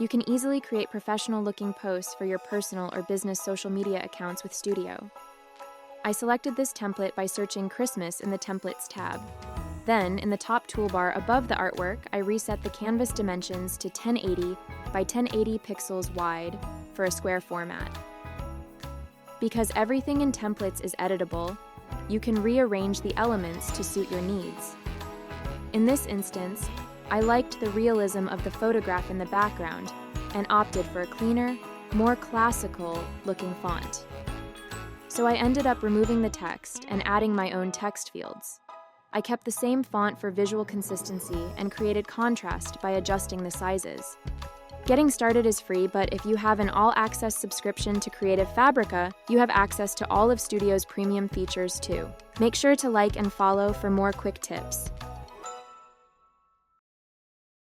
You can easily create professional-looking posts for your personal or business social media accounts with Studio. I selected this template by searching Christmas in the Templates tab. Then, in the top toolbar above the artwork, I reset the canvas dimensions to 1080 by 1080 pixels wide for a square format. Because everything in templates is editable, you can rearrange the elements to suit your needs. In this instance, I liked the realism of the photograph in the background and opted for a cleaner, more classical-looking font. So I ended up removing the text and adding my own text fields. I kept the same font for visual consistency and created contrast by adjusting the sizes. Getting started is free, but if you have an all-access subscription to Creative Fabrica, you have access to all of Studio's premium features too. Make sure to like and follow for more quick tips.